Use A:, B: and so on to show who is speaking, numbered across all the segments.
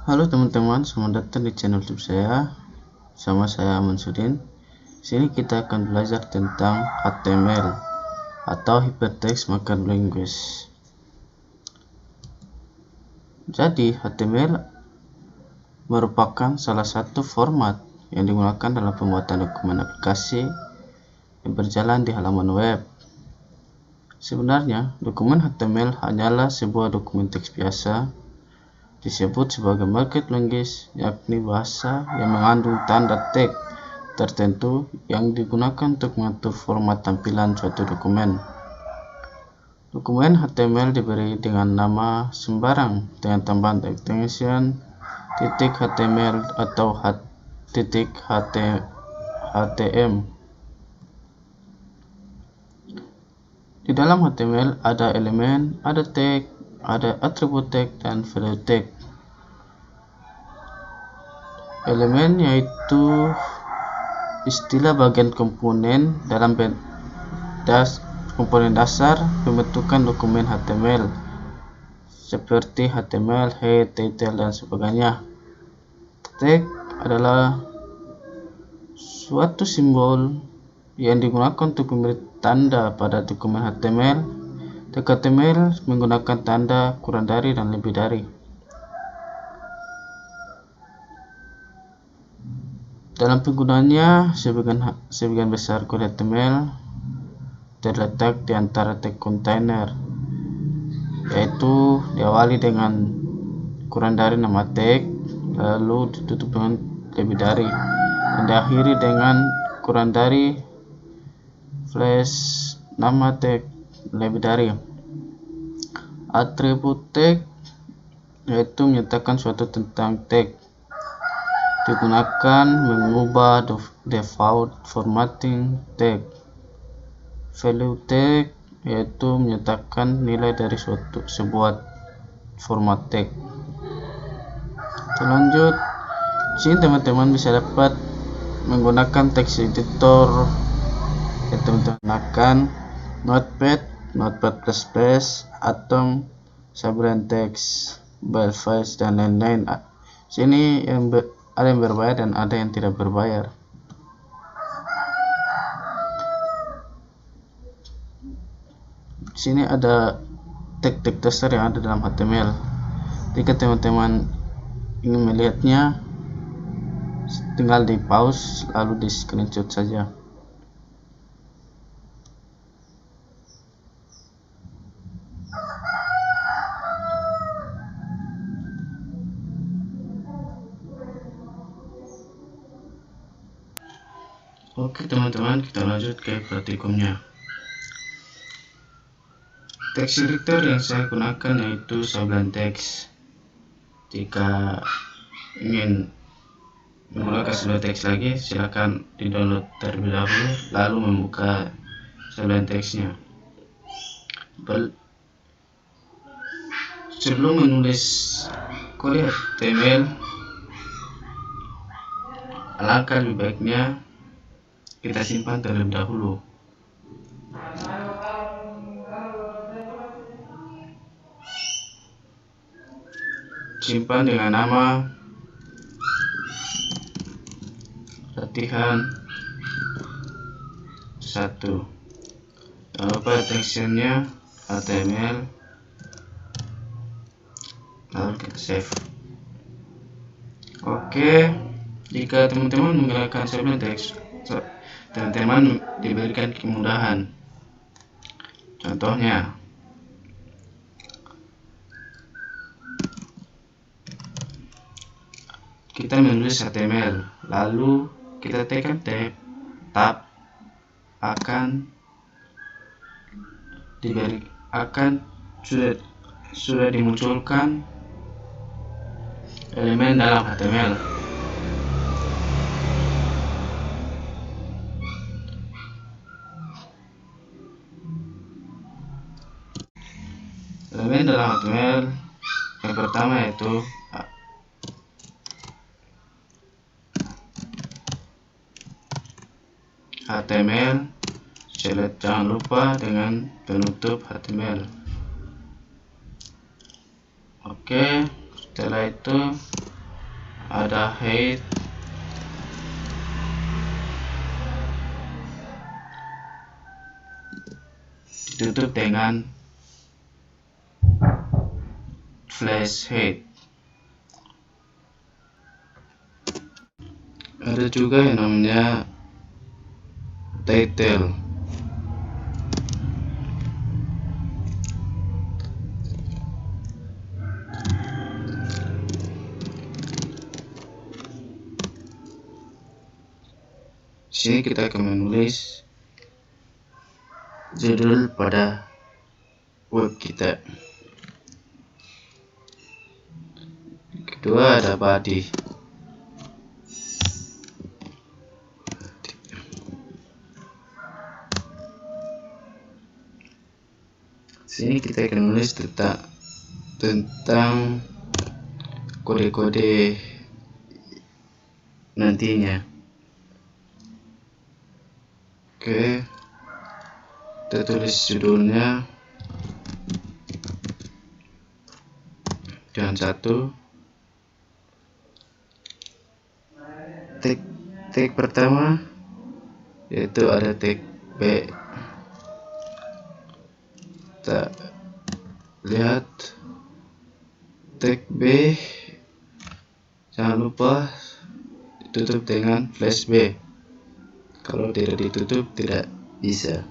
A: Halo teman-teman, selamat datang di channel YouTube saya. Sama saya Aman Sudin. Sini kita akan belajar tentang HTML atau Hypertext Markup Language. Jadi HTML merupakan salah satu format yang digunakan dalam pembuatan dokumen aplikasi yang berjalan di halaman web. Sebenarnya, dokumen HTML hanyalah sebuah dokumen teks biasa disebut sebagai markup language, yakni bahasa yang mengandung tanda teks tertentu yang digunakan untuk mengatur format tampilan suatu dokumen. Dokumen HTML diberi dengan nama sembarang dengan tambahan extension .html atau .htm. Di dalam HTML ada elemen, ada tag, ada atribut tag, dan value tag. Elemen yaitu istilah bagian komponen dalam komponen dasar pembentukan dokumen HTML seperti HTML, head, title, dan sebagainya. Tag adalah suatu simbol yang digunakan untuk memberi tanda pada dokumen HTML. Tag HTML menggunakan tanda kurang dari dan lebih dari. Dalam penggunaannya, sebagian besar kode HTML terletak di antara tag kontainer, yaitu diawali dengan kurang dari nama tag, lalu ditutup dengan lebih dari, dan diakhiri dengan kurang dari flash nama tag lebih dari. Atribut tag yaitu menyatakan suatu tentang tag, digunakan mengubah default formatting tag. Value tag yaitu menyatakan nilai dari sebuah format tag. Lanjut, sini teman-teman bisa dapat menggunakan text editor, yang teman-teman gunakan Notepad, Notepad++, Atom, Sublime Text, Belvise, dan lain-lain. Sini ada yang berbayar dan ada yang tidak berbayar. Sini ada tag-tag dasar yang ada dalam HTML. Jika teman-teman ingin melihatnya, tinggal di pause lalu di screenshot saja. Oke teman-teman, kita lanjut ke praktikumnya. Text editor yang saya gunakan yaitu Sublime Text. Jika ingin menggunakan Sublime Text lagi, silakan di-download terlebih dahulu, lalu membuka Sublime Text-nya. Sebelum menulis kode HTML, alangkah lebih baiknya kita simpan terlebih dahulu. Simpan dengan nama latihan 1. Jangan lupa extensionnya HTML, lalu kita save. Oke, jika teman-teman menggunakan Sublime Text, teman-teman diberikan kemudahan. Contohnya, kita menulis HTML, lalu kita tekan tab, sudah dimunculkan elemen dalam HTML. Elemen dalam HTML yang pertama yaitu HTML, jangan lupa dengan penutup HTML. Oke, setelah itu ada height, ditutup dengan flash height. Ada juga yang namanya title. Di sini kita akan menulis judul pada web kita. Kedua ada body. Sini kita akan menulis tentang kode-kode nantinya. Oke, kita tulis judulnya dan satu tag pertama yaitu ada tag B. Kita lihat tag B, jangan lupa ditutup dengan flash B. Kalau tidak ditutup tidak bisa.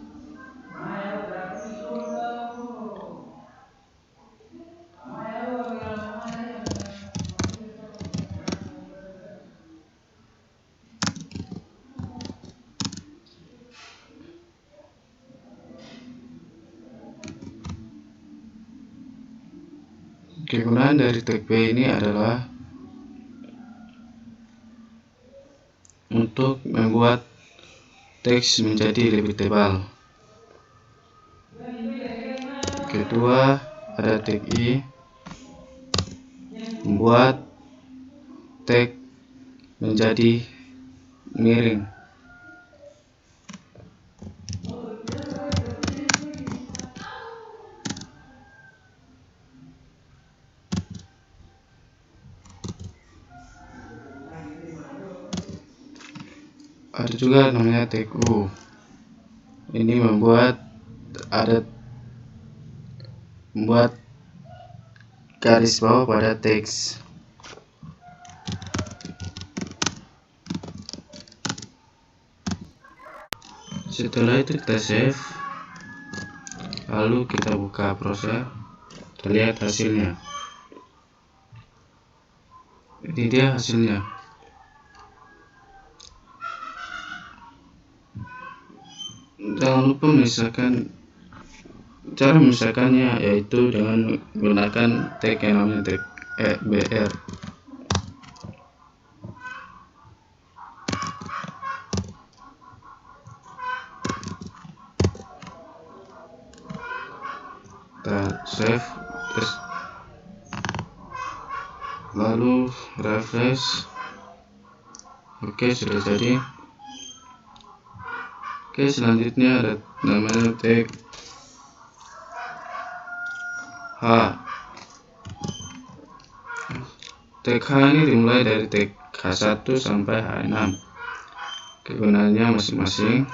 A: Kegunaan dari tag B ini adalah untuk membuat teks menjadi lebih tebal. Kedua ada tag I, membuat tag menjadi miring. Ada juga namanya tag U. Ini membuat garis bawah pada teks. Setelah itu kita save, lalu kita buka browser, kita lihat hasilnya. Ini dia hasilnya. Jangan lupa cara memisahkannya yaitu dengan menggunakan tag yang namanya tag BR. Kita save, lalu refresh. Oke, sudah jadi. Oke, selanjutnya ada namanya tag H. Tag H ini dimulai dari tag H1 sampai H6. Kegunaannya masing-masing.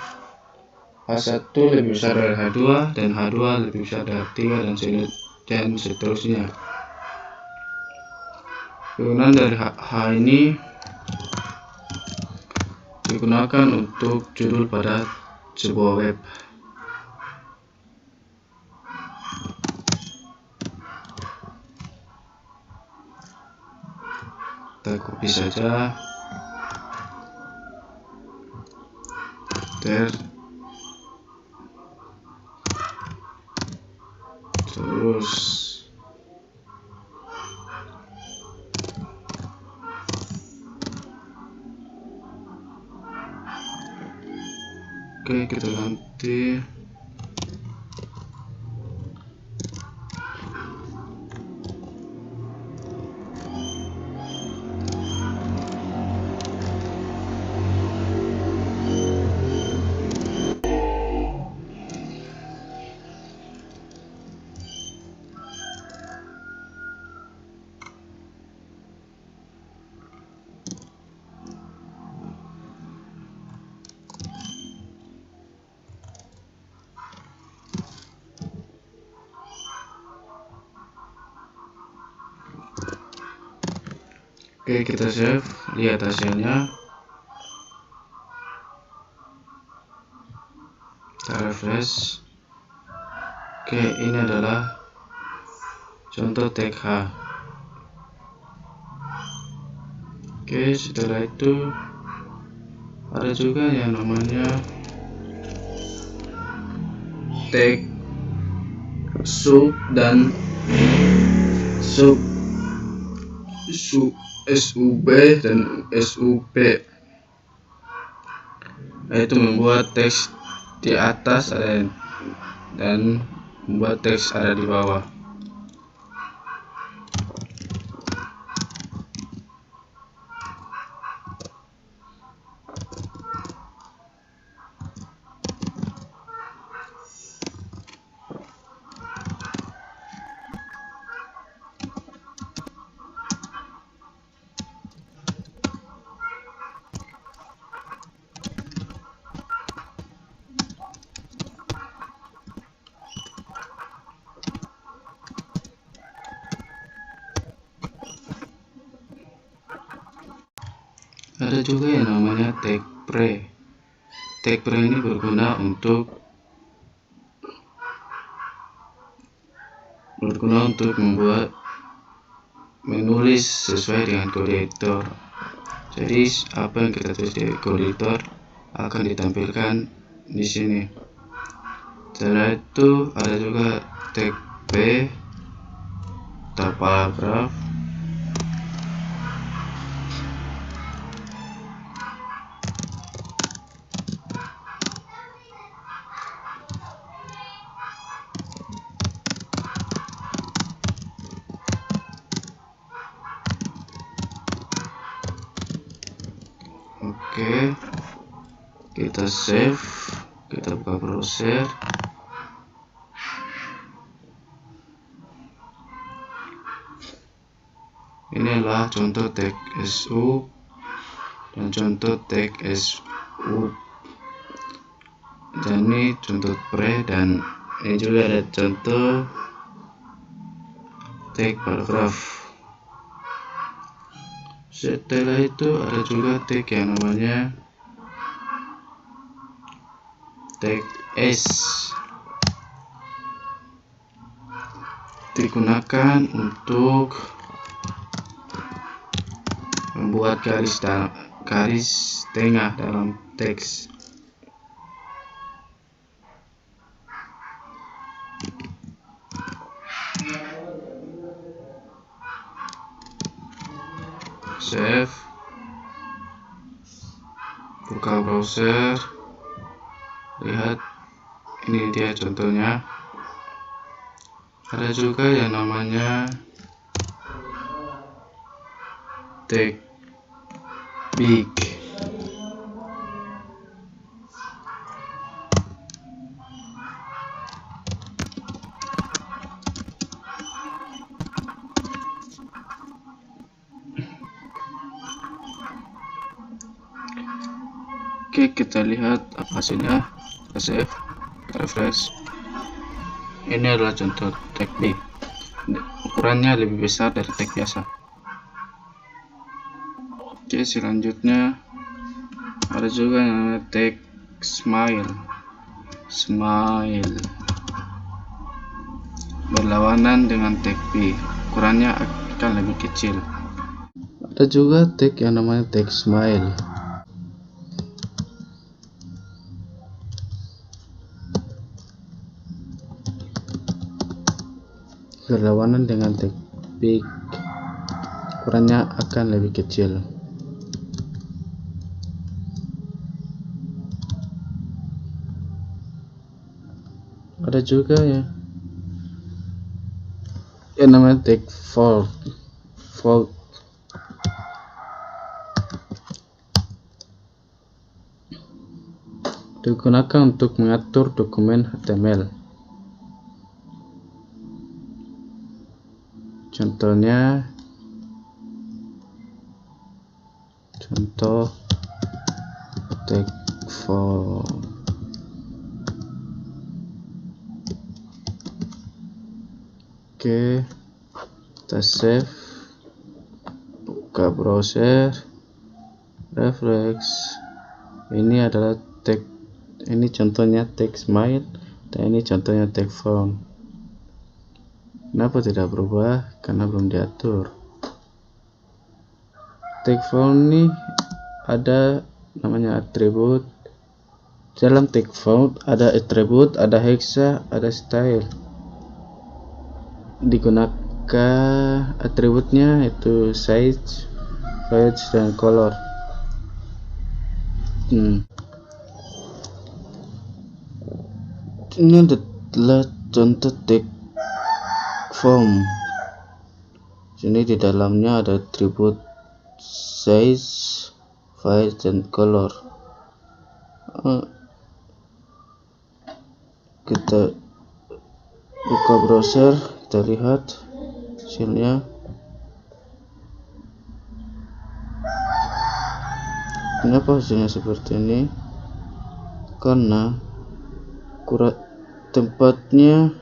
A: H1 lebih besar dari H2 dan H2 lebih besar dari H3 dan seterusnya. Kegunaan dari H ini digunakan untuk judul pada sebuah web. Kita copy saja. Terus oke, kita ganti. Oke, kita save, lihat hasilnya. Kita refresh. Oke, ini adalah contoh tag H. Oke, setelah itu ada juga yang namanya tag sub dan sub SUB dan SUP, yaitu membuat teks di atas dan membuat teks ada di bawah. Ada juga yang namanya tag pre. Tag pre ini berguna untuk menulis sesuai dengan kode editor. Jadi apa yang kita tulis di kode editor akan ditampilkan di sini. Setelah itu ada juga tag P atau paragraf. Oke, kita save, kita buka browser. Ini adalah contoh tag SU dan contoh tag SU. Dan ini contoh pre, dan ini juga ada contoh tag paragraf. Setelah itu ada juga tag yang namanya tag S, digunakan untuk membuat garis tengah dalam teks. Save, buka browser, lihat ini dia contohnya. Ada juga yang namanya tag big. Oke, kita lihat apa hasilnya. Kita save, kita refresh. Ini adalah contoh tag B. Ukurannya lebih besar dari tag biasa. Oke, selanjutnya ada juga yang namanya tag smile. Berlawanan dengan tag B, ukurannya akan lebih kecil. Ada juga tag yang namanya tag smile. Berlawanan dengan tag big, ukurannya akan lebih kecil. Ada juga ya yang namanya tag fold, digunakan untuk mengatur dokumen HTML. Contohnya, contoh tag fold. Oke, kita save. buka browser, refresh. Ini adalah tag, ini contohnya tag smile dan ini contohnya tag font. Kenapa tidak berubah? Karena belum diatur. Tag font ini ada namanya atribut. Dalam tag font ada atribut, ada hexa, ada style. Digunakan atributnya itu size, width, dan color. Ini adalah contoh tag form. Sini di dalamnya ada atribut size, width, dan color. Kita buka browser, kita lihat hasilnya. Kenapa hasilnya seperti ini? Karena tempatnya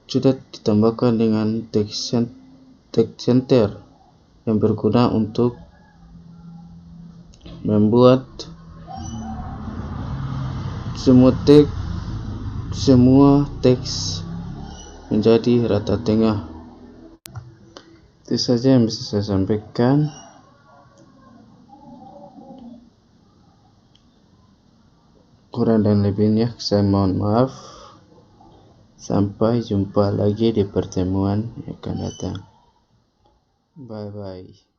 A: sudah ditambahkan dengan tag center yang berguna untuk membuat semua teks menjadi rata tengah. Itu saja yang bisa saya sampaikan. Kurang dan lebihnya saya mohon maaf. Sampai jumpa lagi di pertemuan yang akan datang. Bye bye.